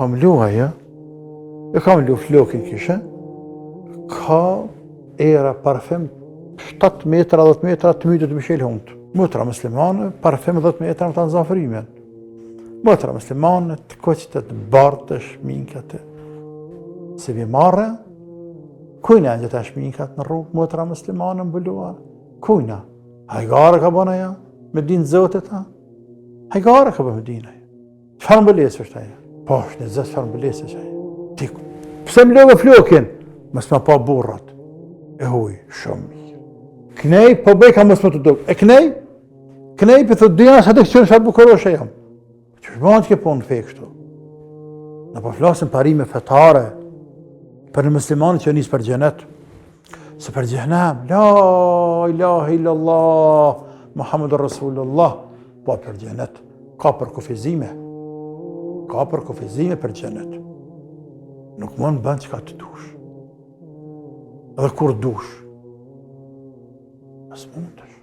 Kam luaj, e kam lu flokin kishe, ka era parfem 7 metra, 10 metra të mytë të Michel Hunt. Motra muslimane, parfem 10 metra më të në zafërimen. Motra muslimane, të koqët të bartë të shminkat se vi marre, kujna në gjitha shminkat në rrugë, motra muslimane mbëlluar. Kujna, hajgare ka bëna ja, me dinë zotet ta. Hajgare ka bëna me dinë. Qëfar mbëlesë është aja? Po, është në zëtë qëfar mbëlesë është aja. Ti, pëse më lëve flokin? Mësë me pa burrat. E huj, shumë mirë. Knej, po bejka mësë me të dukë. E knej? Knej, për thëtë dina sa të kësënë sa bukuroshe jam. Që shbënë që ke punë fejë kështu? Në po flasim parime fetare, për në muslimanë që njësë për gjenet. Se për gjenem, la ilahe illallah, Muhammedur Rasulullah, po për gjenet. Ka për kufizime. Ka për kufizime për gjenet. Nuk mund bënd që ka të dush. Edhe kur dush. Nësë mund është.